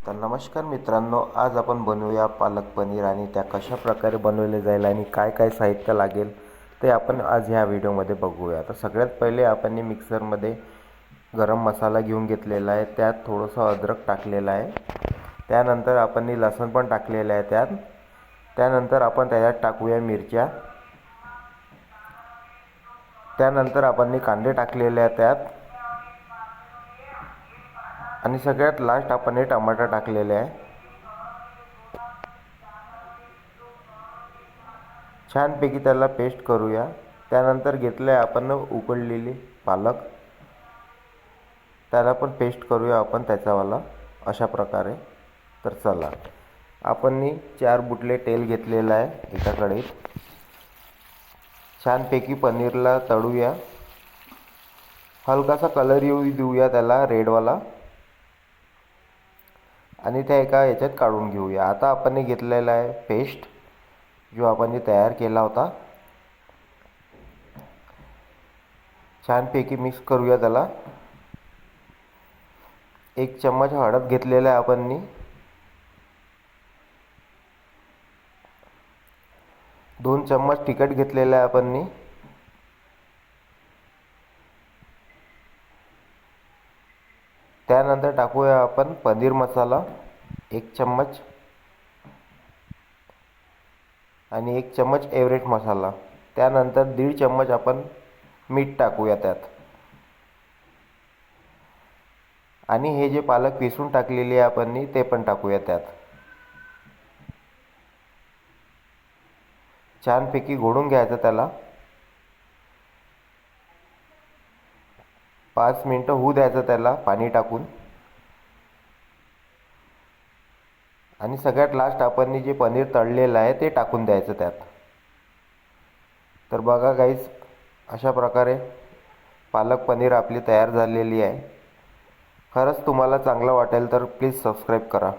तर नमस्कार मित्रांनो, आज आपण बनवूया पालक पनीर आणि त्या कशा प्रकारे बनवले जाईल आणि काय काय साहित्य लागेल ते आपण आज ह्या व्हिडिओमध्ये बघूया। तर सगळ्यात पहिले आपण मिक्सरमध्ये गरम मसाला घेऊन घेतलेला आहे, त्यात थोडंसं अद्रक टाकलेलं आहे, त्यानंतर आपण लसूण पण टाकलेलं आहे त्यानंतर आपण त्याच्यात टाकूया मिरच्या, त्यानंतर आपण कांदे टाकलेले आहेत त्यात, आणि सगळ्यात लास्ट आपण टमाटर टाकलेले आहे। छानपैकी त्याला पेस्ट करूया। त्यानंतर घेतले आपण उकडलेली पालक, त्याला पण पेस्ट करूया आपण त्याच्यावाला अशा प्रकारे। तर चला, आपण 4 बुटले तेल घेतलेलं आहे एका कढईत। छानपैकी पनीरला तळूया, हलकासा कलर येऊ देऊया त्याला रेडवाला, आणि त्या एका याच्यात काढून घेऊया। आता आपण घेतलेला आहे पेस्ट जो आपण तयार केला होता, छानपैकी मिक्स करूया त्याला। 1 चम्मच हळद घेतलेला आहे आपण, 2 चम्मच तिखट घेतलेला आहे आपण, त्यानंतर टाकूया आपण पनीर मसाला 1 चम्मच आणि 1 चम्मच एव्हरेस्ट मसाला, त्यानंतर 1.5 चम्मच आपण मीठ टाकूया त्यात, आणि हे जे पालक पिसून टाकलेली आहे आपण ते पण टाकूया त्यात। छानपैकी घोळून घ्यायचं त्याला, 5 मिनिटं होऊ द्यायचं त्याला पाणी टाकून, आणि सगळ्यात लास्ट आपण जे पनीर तळलेलं आहे ते टाकून द्यायचं त्यात। तर बघा गाईज, अशा प्रकारे पालक पनीर आपली तयार झालेली आहे। खरंच तुम्हाला चांगलं वाटेल तर प्लीज सबस्क्राईब करा।